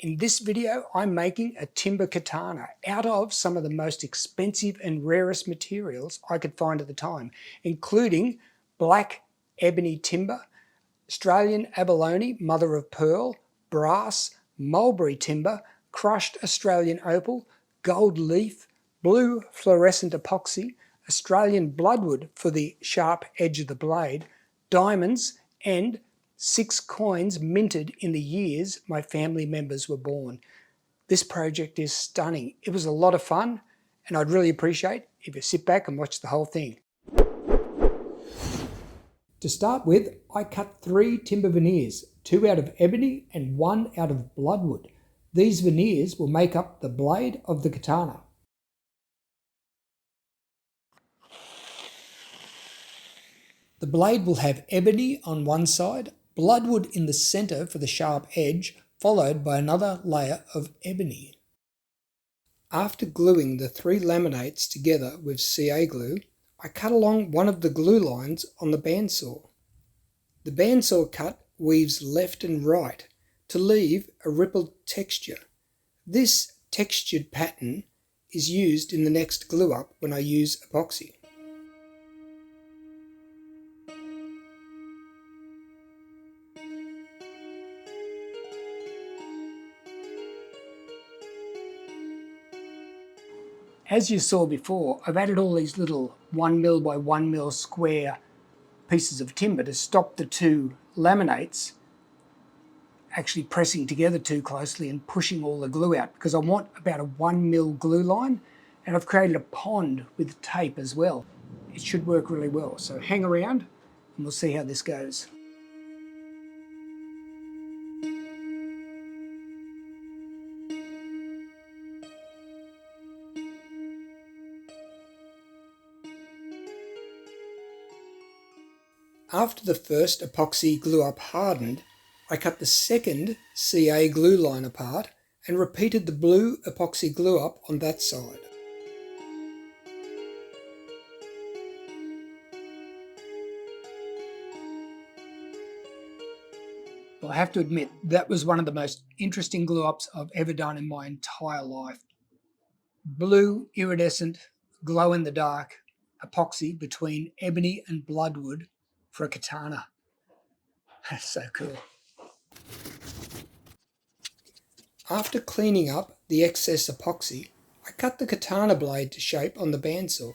In this video, I'm making a timber katana out of some of the most expensive and rarest materials I could find at the time, including black ebony timber, Australian abalone, mother of pearl, brass, mulberry timber, crushed Australian opal, gold leaf, blue fluorescent epoxy, Australian bloodwood for the sharp edge of the blade, diamonds, and 6 coins minted in the years my family members were born. This project is stunning. It was a lot of fun, and I'd really appreciate if you sit back and watch the whole thing. To start with, I cut 3 timber veneers, 2 out of ebony and 1 out of bloodwood. These veneers will make up the blade of the katana. The blade will have ebony on one side, bloodwood in the centre for the sharp edge, followed by another layer of ebony. After gluing the 3 laminates together with CA glue, I cut along one of the glue lines on the bandsaw. The bandsaw cut weaves left and right to leave a rippled texture. This textured pattern is used in the next glue up when I use epoxy. As you saw before, I've added all these little 1mm by 1mm square pieces of timber to stop the 2 laminates actually pressing together too closely and pushing all the glue out, because I want about a 1mm glue line, and I've created a pond with tape as well. It should work really well, so hang around and we'll see how this goes. After the first epoxy glue up hardened, I cut the second CA glue line apart and repeated the blue epoxy glue up on that side. Well, I have to admit, that was one of the most interesting glue ups I've ever done in my entire life. Blue iridescent, glow in the dark epoxy between ebony and bloodwood for a katana. That's so cool. After cleaning up the excess epoxy, I cut the katana blade to shape on the bandsaw.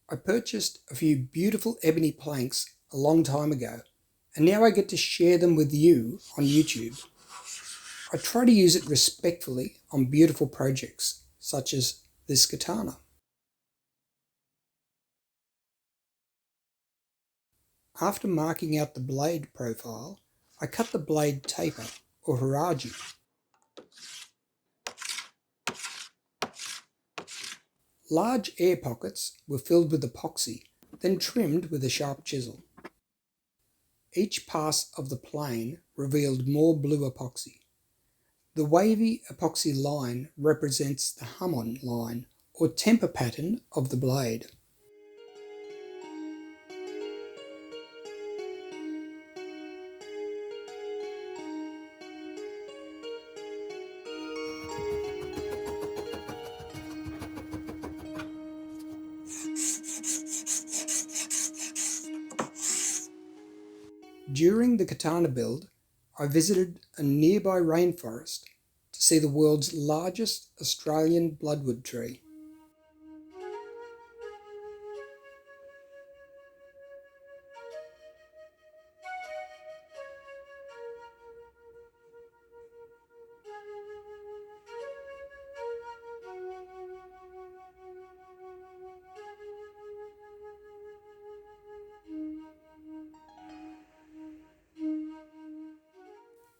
I purchased a few beautiful ebony planks a long time ago, and now I get to share them with you on YouTube. I try to use it respectfully on beautiful projects, such as this katana. After marking out the blade profile, I cut the blade taper, or haraju. Large air pockets were filled with epoxy, then trimmed with a sharp chisel. Each pass of the plane revealed more blue epoxy. The wavy epoxy line represents the hum-on line, or temper pattern of the blade. During the katana build, I visited a nearby rainforest to see the world's largest Australian bloodwood tree.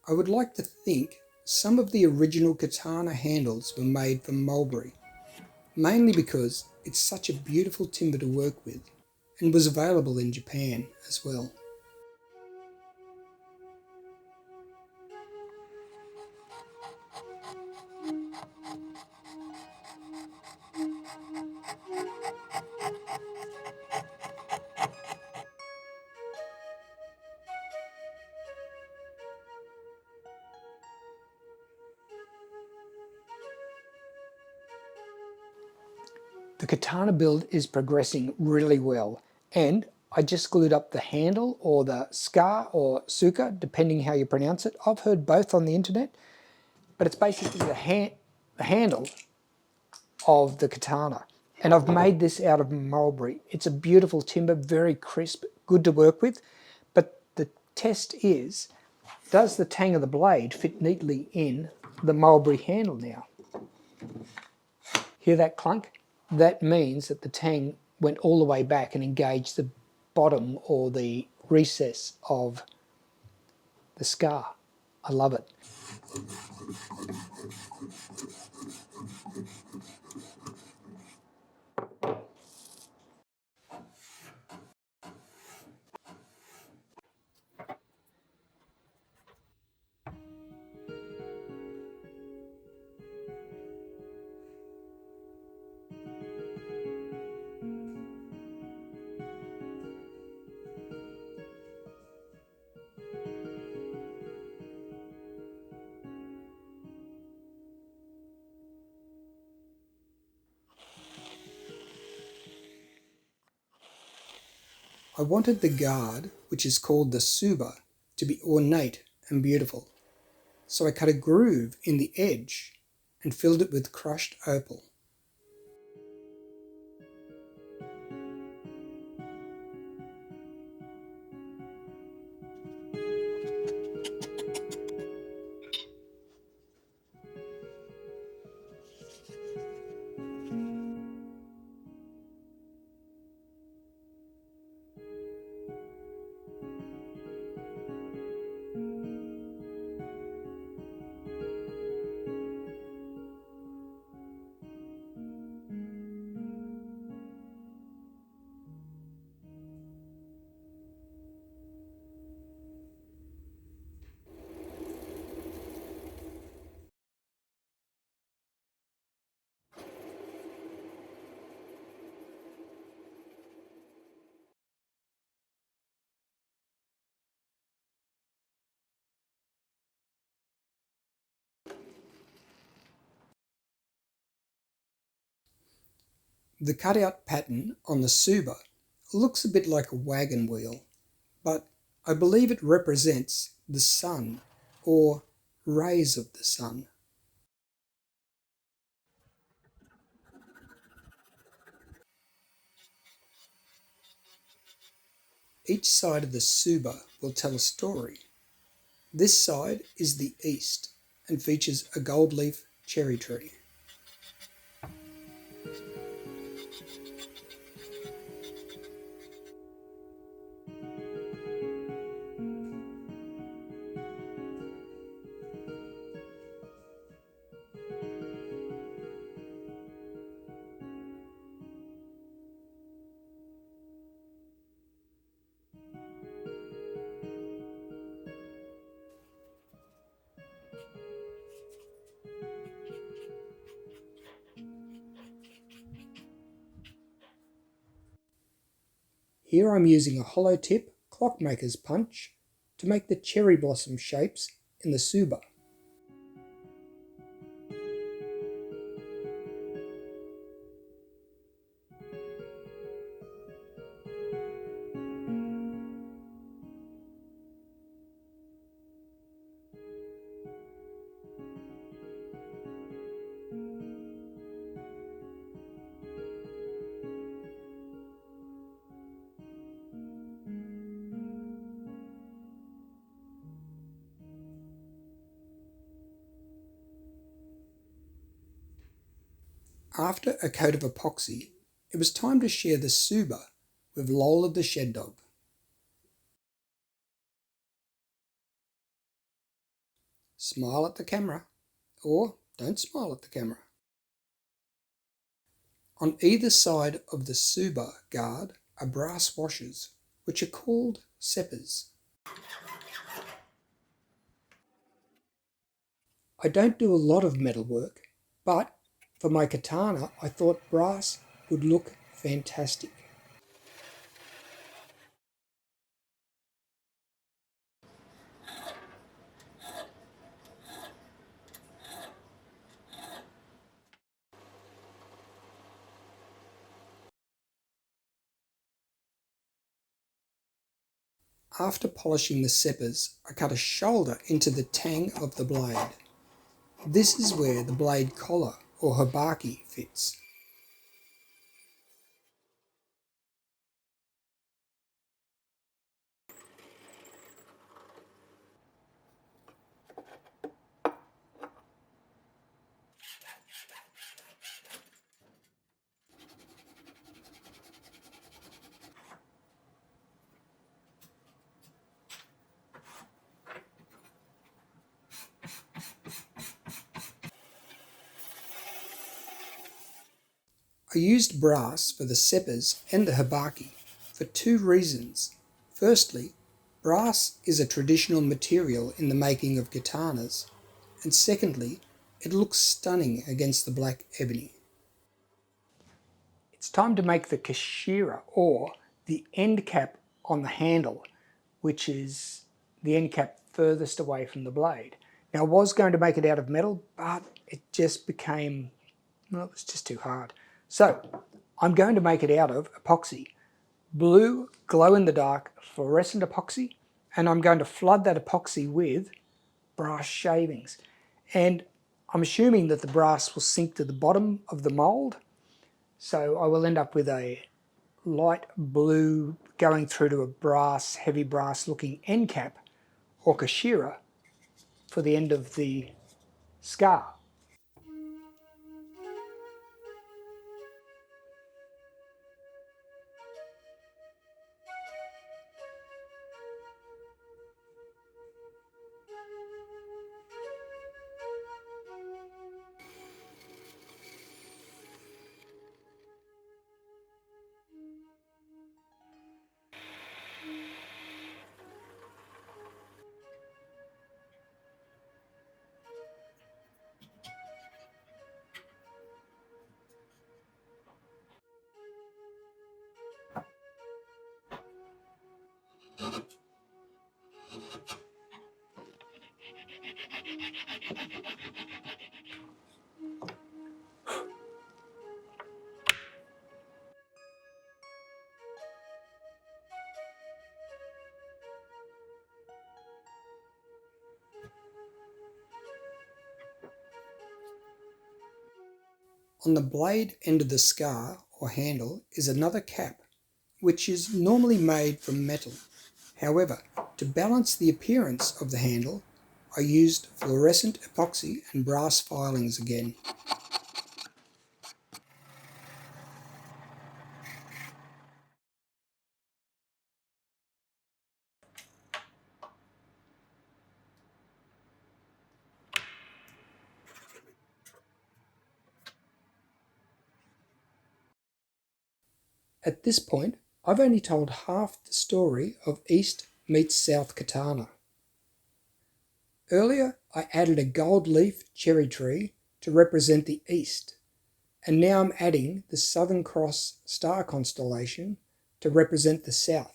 I would like to think some of the original katana handles were made from mulberry, mainly because it's such a beautiful timber to work with, and was available in Japan as well. The katana build is progressing really well, and I just glued up the handle, or the scar or suka, depending how you pronounce it. I've heard both on the internet, but it's basically the handle of the katana. And I've made this out of mulberry. It's a beautiful timber, very crisp, good to work with. But the test is, does the tang of the blade fit neatly in the mulberry handle now? Hear that clunk? That means that the tang went all the way back and engaged the bottom or the recess of the scar. I love it. I wanted the guard, which is called the suba, to be ornate and beautiful. So I cut a groove in the edge and filled it with crushed opal. The cutout pattern on the suba looks a bit like a wagon wheel, but I believe it represents the sun, or rays of the sun. Each side of the suba will tell a story. This side is the east and features a gold leaf cherry tree. Here I'm using a hollow tip clockmaker's punch to make the cherry blossom shapes in the suba. After a coat of epoxy, it was time to share the suba with Lola the shed dog. Smile at the camera, or don't smile at the camera. On either side of the suba guard are brass washers, which are called seppers. I don't do a lot of metal work, but for my katana I thought brass would look fantastic. After polishing the seppers, I cut a shoulder into the tang of the blade. This is where the blade collar or habaki fits. I used brass for the seppers and the habaki for two reasons. Firstly, brass is a traditional material in the making of katanas, and secondly, it looks stunning against the black ebony. It's time to make the kashira, or the end cap on the handle, which is the end cap furthest away from the blade. Now I was going to make it out of metal, but it just became, well, it was just too hard. So I'm going to make it out of epoxy, blue glow-in-the-dark fluorescent epoxy, and I'm going to flood that epoxy with brass shavings. And I'm assuming that the brass will sink to the bottom of the mould, so I will end up with a light blue going through to a brass, heavy brass looking end cap or kashira for the end of the scar. On the blade end of the scar or handle is another cap, which is normally made from metal. However, to balance the appearance of the handle, I used fluorescent epoxy and brass filings again. At this point, I've only told half the story of East meets South Katana. Earlier, I added a gold leaf cherry tree to represent the East, and now I'm adding the Southern Cross star constellation to represent the South.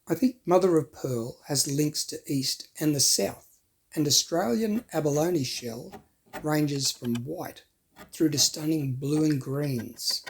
I think mother of pearl has links to East and the South, and Australian abalone shell ranges from white through to stunning blue and greens.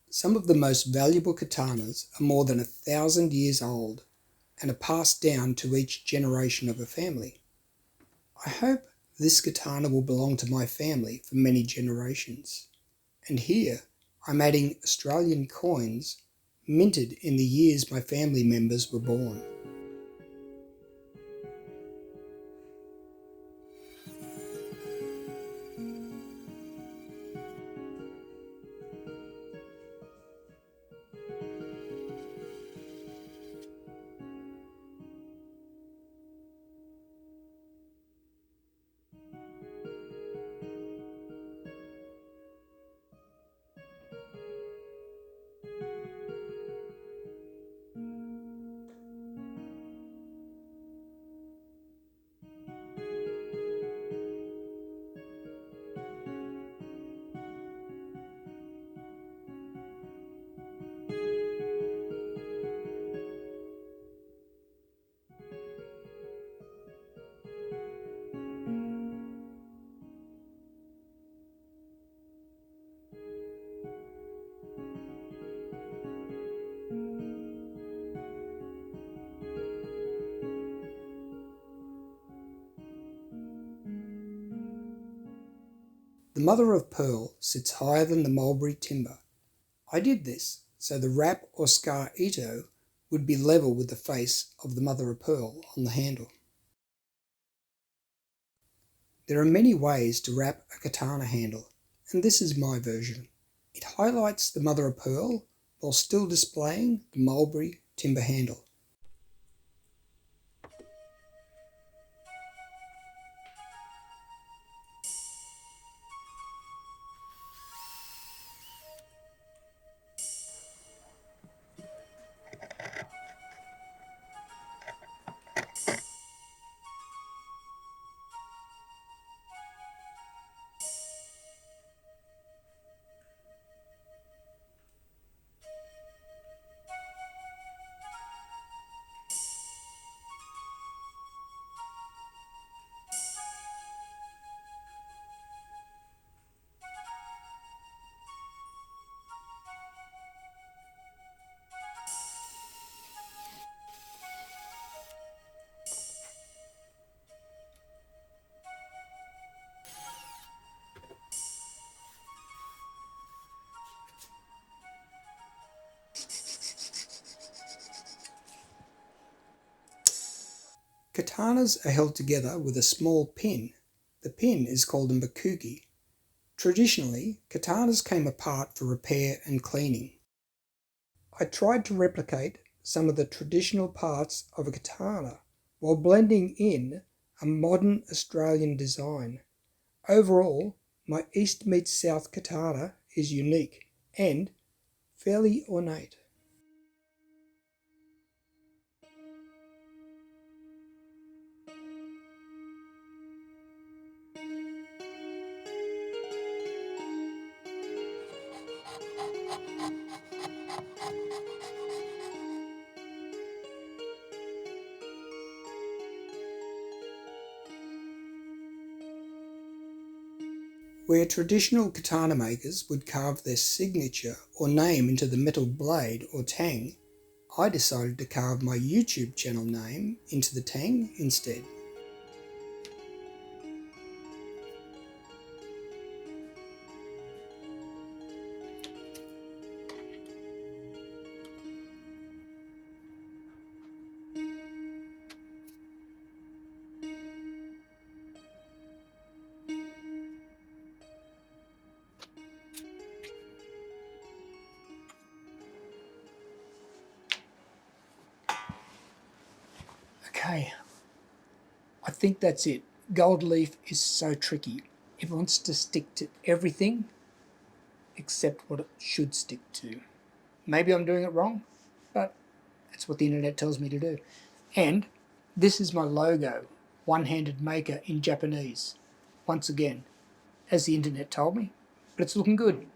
Some of the most valuable katanas are more than 1,000 years old and are passed down to each generation of a family. I hope this katana will belong to my family for many generations. And here I'm adding Australian coins minted in the years my family members were born. The mother of pearl sits higher than the mulberry timber. I did this so the wrap or scar ito would be level with the face of the mother of pearl on the handle. There are many ways to wrap a katana handle, and this is my version. It highlights the mother of pearl while still displaying the mulberry timber handle. Katanas are held together with a small pin. The pin is called a makugi. Traditionally, katanas came apart for repair and cleaning. I tried to replicate some of the traditional parts of a katana while blending in a modern Australian design. Overall, my East meets South katana is unique and fairly ornate. Where traditional katana makers would carve their signature or name into the metal blade or tang, I decided to carve my YouTube channel name into the tang instead. Okay, I think that's it. Gold leaf is so tricky. It wants to stick to everything except what it should stick to. Maybe I'm doing it wrong, but that's what the internet tells me to do. And this is my logo, one-handed maker in Japanese. Once again, as the internet told me, but it's looking good.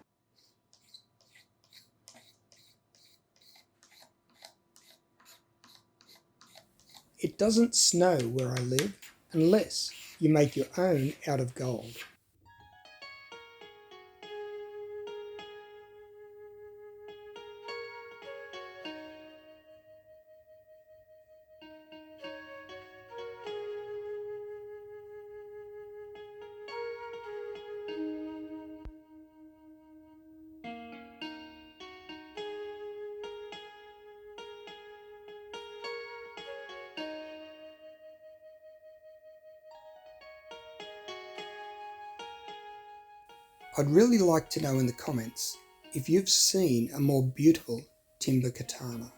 It doesn't snow where I live unless you make your own out of gold. I'd really like to know in the comments if you've seen a more beautiful timber katana.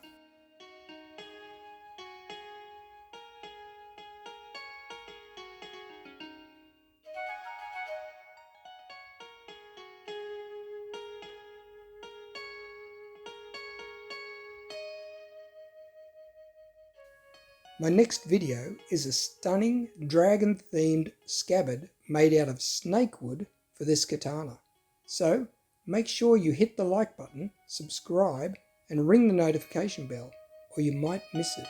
My next video is a stunning dragon themed scabbard made out of snakewood for this katana. So make sure you hit the like button, subscribe and ring the notification bell or you might miss it.